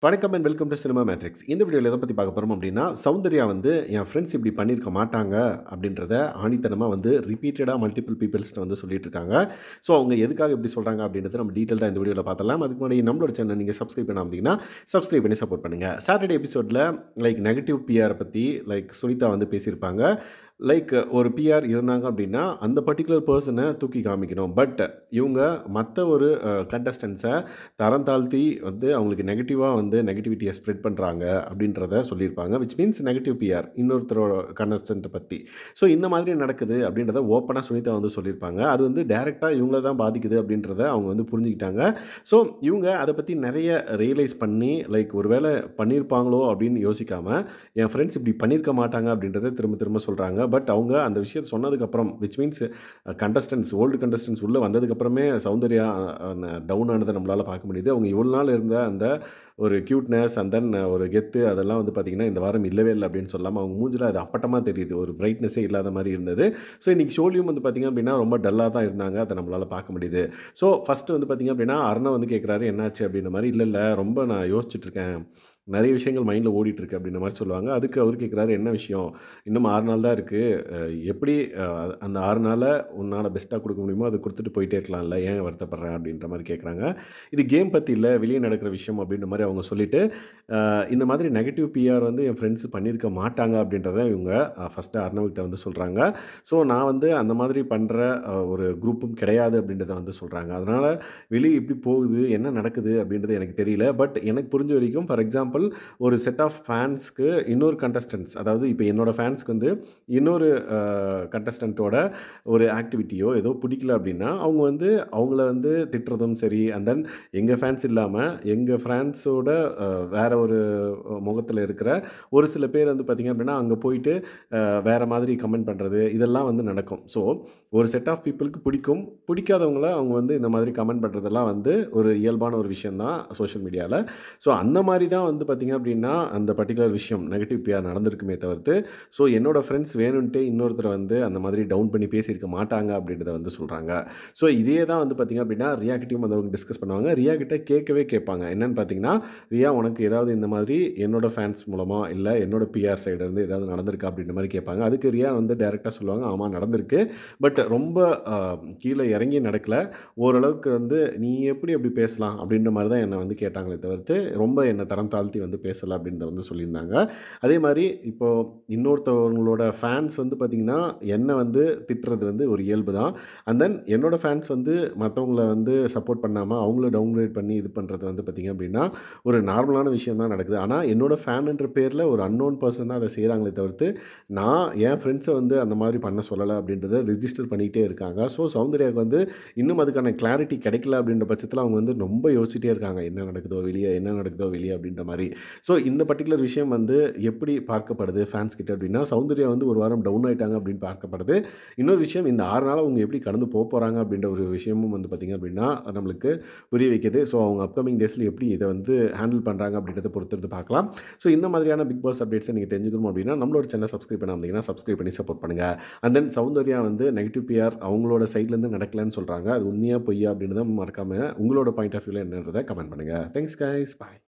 வணக்கம் and welcome to cinema matrix. இந்த வீடியோல எத பத்தி பார்க்க போறோம் அப்டின்னா, சௌந்தர்யா வந்து என் ஃப்ரெண்ட்ஸ் இப்டி பண்ணியிருக்க மாட்டாங்க அப்டின்றத ஆணித்தனமா வந்து ரிப்பீட்டடா மல்டிபிள் பீப்பிள்ஸ்ட்ட வந்து சொல்லிட்டு இருக்காங்க. ஸோ அவங்க எதுக்காக இப்டி சொல்றாங்க அப்டின்றத நம்ம டீட்டெயில்டா இந்த வீடியோல பார்த்துடலாம். அதுக்கு முன்னாடி நம்மளோட சேனல் நீங்க சப்ஸ்கிரைப் பண்ணாம இருந்தீங்கன்னா, சப்ஸ்கிரைப் பண்ணி சப்போர்ட் பண்ணுங்க. சாட்டர்டே எபிசோட்ல நெகட்டிவ் பிஆர் பத்தி சுனிதா வந்து பேசியிருப்பாங்க. ஒரு பிஆர் இருந்தாங்க அப்டின்னா, அந்த பர்ட்டிகுலர் பெர்சன தூக்கி காமிக்கணும். பட் இவங்க மத்த ஒரு கண்டஸ்டன்ட்ஸ தரம் தாழ்த்தி வந்து அவங்களுக்கு நெகட்டிவா வந்து நெகட்டிவிட்டிய ஸ்ப்ரெட் பண்றாங்க அப்படின்றத சொல்லியிருப்பாங்க. விச் மீன்ஸ் நெகட்டிவ் பிஆர் இன்னொருத்தரோட கண்டஸ்டன்ட்ட பத்தி. ஸோ இந்த மாதிரி நடக்குது அப்படின்றத ஓப்பனா சுனிதா வந்து சொல்லியிருப்பாங்க. அது வந்து டைரக்ட்டா இவங்கள தான் பாதிக்குது அப்படின்றத அவங்க வந்து புரிஞ்சுக்கிட்டாங்க. ஸோ இவங்க அத பத்தி நெறைய ரியலைஸ் பண்ணி ஒரு வேள பண்ணியிருப்பாங்களோ அப்படின்னு யோசிக்காம, என் ஃப்ரெண்ட்ஸ் இப்படி பண்ணியிருக்க மாட்டாங்க அப்படின்றத திரும்ப திரும்ப சொல்றாங்க. பட் அவங்க அந்த விஷயத்த சொன்னதுக்கப்புறம் விச் மீன்ஸ் ஓல்டு கண்டஸ்டன்ட்ஸ் உள்ள வந்ததுக்கப்புறமே சௌந்தர்யா டவுன் ஆனத நம்மளால பார்க்க முடியுது. அவங்க இவ்வளோ நாள் இருந்த அந்த ஒரு கியூட்னஸ் அண்ட் தென் ஒரு கெத்து அதெல்லாம் வந்து பார்த்தீங்கன்னா, இந்த வாரம் இல்லவே இல்ல அப்படின்னு சொல்லாம, அவங்க மூஞ்சில அது அப்பட்டமா தெரியுது. ஒரு பிரைட்னஸே இல்லாத மாரி இருந்தது. ஸோ இன்னைக்கு ஷோலயும் வந்து பார்த்தீங்க அப்படின்னா, ரொம்ப டல்லா தான் இருந்தாங்க. அத நம்மளால பார்க்க முடியுது. ஸோ ஃபர்ஸ்ட்டு வந்து பார்த்தீங்க அப்படின்னா, அருணா வந்து கேட்குறாரு, "என்னாச்சு?" அப்படின்ற மாரி. "இல்ல, இல்ல ரொம்ப நான் யோசிச்சுட்டு இருக்கேன். நெறைய விஷயங்கள் மைண்ட்ல ஓடிட்டு இருக்கு." அப்படின்ற மாரி சொல்லுவாங்க. அதுக்கு அவரு கேட்குறாரு, "என்ன விஷயம்? இன்னும் 6 நாள் தான் இருக்கு. எப்படி அந்த 6 நாள உன்னால பெஸ்ட்டா குடுக்க முடியுமோ, அத குடுத்துட்டு போயிட்டே இருக்கலாம்ல. ஏன் வருத்தப்படுற?" அப்படின்ற மாரி கேட்குறாங்க. இது கேம் பத்தி இல்ல, வெளிய நடக்கிற விஷயம் அப்படின்ற மாரி அவங்க சொல்லிட்டு, இந்த மாதிரி நெகட்டிவ் பிஆர் வந்து என் ஃப்ரெண்ட்ஸ் பண்ணியிருக்க மாட்டாங்க அப்படின்றத இவங்க ஃபர்ஸ்ட்டு அர்ணவ்கிட்ட வந்து சொல்றாங்க. ஸோ நான் வந்து அந்த மாதிரி பண்ற ஒரு குரூப்பும் கிடையாது அப்படின்றத வந்து சொல்றாங்க. அதனால வெளிய எப்படி போகுது, என்ன நடக்குது அப்படின்றது எனக்கு தெரியல. பட் எனக்கு புரிஞ்ச வரைக்கும் ஃபார் எக்ஸாம்பிள் ஒரு செட் ஆஃப் ஃபேன்ஸ்க்கு இன்னொரு கண்டஸ்டன்ட்ஸ் அதாவது இப்ப என்னோட ஃபேன்ஸ்க்கு வந்து இன்னொரு கண்டஸ்டன்ட்டோட ஒரு ஆக்டிவிட்டியோ ஏதோ பிடிக்கல அப்படின்னா, அவங்க வந்து அவங்கள வந்து திட்டுறதும் சரி, அண்ட் தென் எங்க ஃபேன்ஸ் இல்லாம, எங்க ஃபேன்ஸோட வேற ஒரு முகத்துல இருக்கிற ஒரு சில பேர் வந்து பார்த்தீங்க அப்படின்னா, அங்க போயிட்டு வேற மாதிரி கமெண்ட் பண்றது, இதெல்லாம் வந்து நடக்கும். ஸோ, ஒரு செட் ஆஃப் பீப்பிள்க்கு பிடிக்கும். பிடிக்காதவங்கள அவங்க வந்து இந்த மாதிரி கமெண்ட் பண்றதெல்லாம் வந்து ஒரு இயல்பான ஒரு விஷயம் தான் சோஷியல் மீடியால. ஸோ, அந்த மாரி தான் வந்து பார்த்தீங்க அப்படின்னா, அந்த பர்ட்டிகுலர் விஷயம் நெகட்டிவ் பிஆர் நடந்திருக்குமே தவிர்த்து, ஸோ என்னோட ஃப்ரெண்ட்ஸ் வேணுன்ட்டே இன்னொருத்தர வந்து அந்த மாதிரி டவுன் பண்ணி பேசியிருக்க மாட்டாங்க அப்படின்றத வந்து சொல்றாங்க. ஸோ, இதே தான் வந்து பார்த்தீங்க அப்படின்னா, ரியா கிட்டயும் வந்தவங்க டிஸ்கஸ் பண்ணுவாங்க. ரியா கிட்ட கேட்கவே கேட்பாங்க. என்னன்னு பார்த்தீங்கன்னா, "ரியா உனக்கு ஏதாவது இந்த மாதிரி என்னோட ஃபேன்ஸ் மூலமா, இல்ல என்னோட பிஆர் சைடு இருந்து ஏதாவது நடந்திருக்கா?" அப்படின்ற மாரி கேட்பாங்க. அதுக்கு ரியா வந்து டைரக்ட்டா சொல்லுவாங்க, "ஆமா நடந்திருக்கு. பட் ரொம்ப அ கீழ இறங்கி நடக்கல. ஓரளவுக்கு வந்து நீ எப்படி அப்படி பேசலாம்?" அப்படின்ற மாரி தான் என்ன வந்து கேட்டாங்களே தவிர்த்து, ரொம்ப என்ன தரம் தாழ்த்தி வந்து பேசல அப்படின்றத வந்து சொல்லியிருந்தாங்க. அதே மாரி இப்போ இன்னொருத்தவங்களோட ஃபேன்ஸ் வந்து பார்த்தீங்கன்னா, என்ன வந்து திட்டுறது வந்து ஒரு இயல்பு தான். அண்ட் தென் என்னோட ஃபேன்ஸ் வந்து மத்தவங்கள வந்து சப்போர்ட் பண்ணாம, அவங்கள டவுன்கிரேட் பண்ணி இது பண்றது வந்து பார்த்தீங்க அப்படின்னா, ஒரு நார்மலான விஷயம் தான் நடக்குது. ஆனா, என்னோட ஃபேனுன்ற பேர்ல ஒரு அன்னோன் பெர்சன் தான் அத செய்றாங்களே தவிர்த்து, நான் என் ஃப்ரெண்ட்ஸ வந்து அந்த மாதிரி பண்ண சொல்லல அப்படின்றத ரிஜிஸ்டர் பண்ணிக்கிட்டே இருக்காங்க. ஸோ, சௌந்தர்யாவுக்கு வந்து இன்னும் அதுக்கான கிளாரிட்டி கிடைக்கல அப்படின்ற பட்சத்தில அவங்க வந்து ரொம்ப யோசிச்சுட்டே இருக்காங்க. என்ன நடக்குதோ வெளிய, என்ன நடக்குதோ வெளிய அப்படின்ற மாரி. ஸோ, இந்த பர்ட்டிகுலர் விஷயம் வந்து எப்படி பார்க்கப்படுது ஃபேன்ஸ் கிட்ட அப்படின்னா, சௌந்தர்யா வந்து ஒரு வாரம் டவுன் ஆயிட்டாங்க அப்படின்னு பார்க்கப்படுது. இன்னொரு விஷயம் இந்த 6 நாளா அவங்க எப்படி கடந்து போப்போறாங்க அப்படின்ற ஒரு விஷயமும் வந்து பார்த்தீங்க அப்படின்னா, நம்மளுக்கு புரிய வைக்குது. ஸோ, அவங்க அப்கமிங் டேஸ்ல எப்படி இத வந்து ஹேண்டில் பண்றாங்க அப்படின்றத பொறுத்திருந்து பார்க்கலாம். ஸோ, இந்த மாதிரியான பிக் பாஸ் அப்டேட்ஸ நீங்க தெரிஞ்சுக்கணும் அப்படின்னா, நம்மளோட சேனல சப்ஸ்கிரைப் பண்ணாம இருந்தீங்கன்னா, சப்ஸ்கிரைப் பண்ணி சப்போர்ட் பண்ணுங்க. அண்ட் தென் சௌந்தர்யா வந்து நெகட்டிவ் பிஆர் அவங்களோட சைட்லேருந்து நடக்கலன்னு சொல்றாங்க. அது உண்மையா பொய்யா அப்படின்றத மறக்காம உங்களோட பாயிண்ட் ஆஃப் வியூல என்னன்றத கமெண்ட் பண்ணுங்க. Thanks guys. பாய்.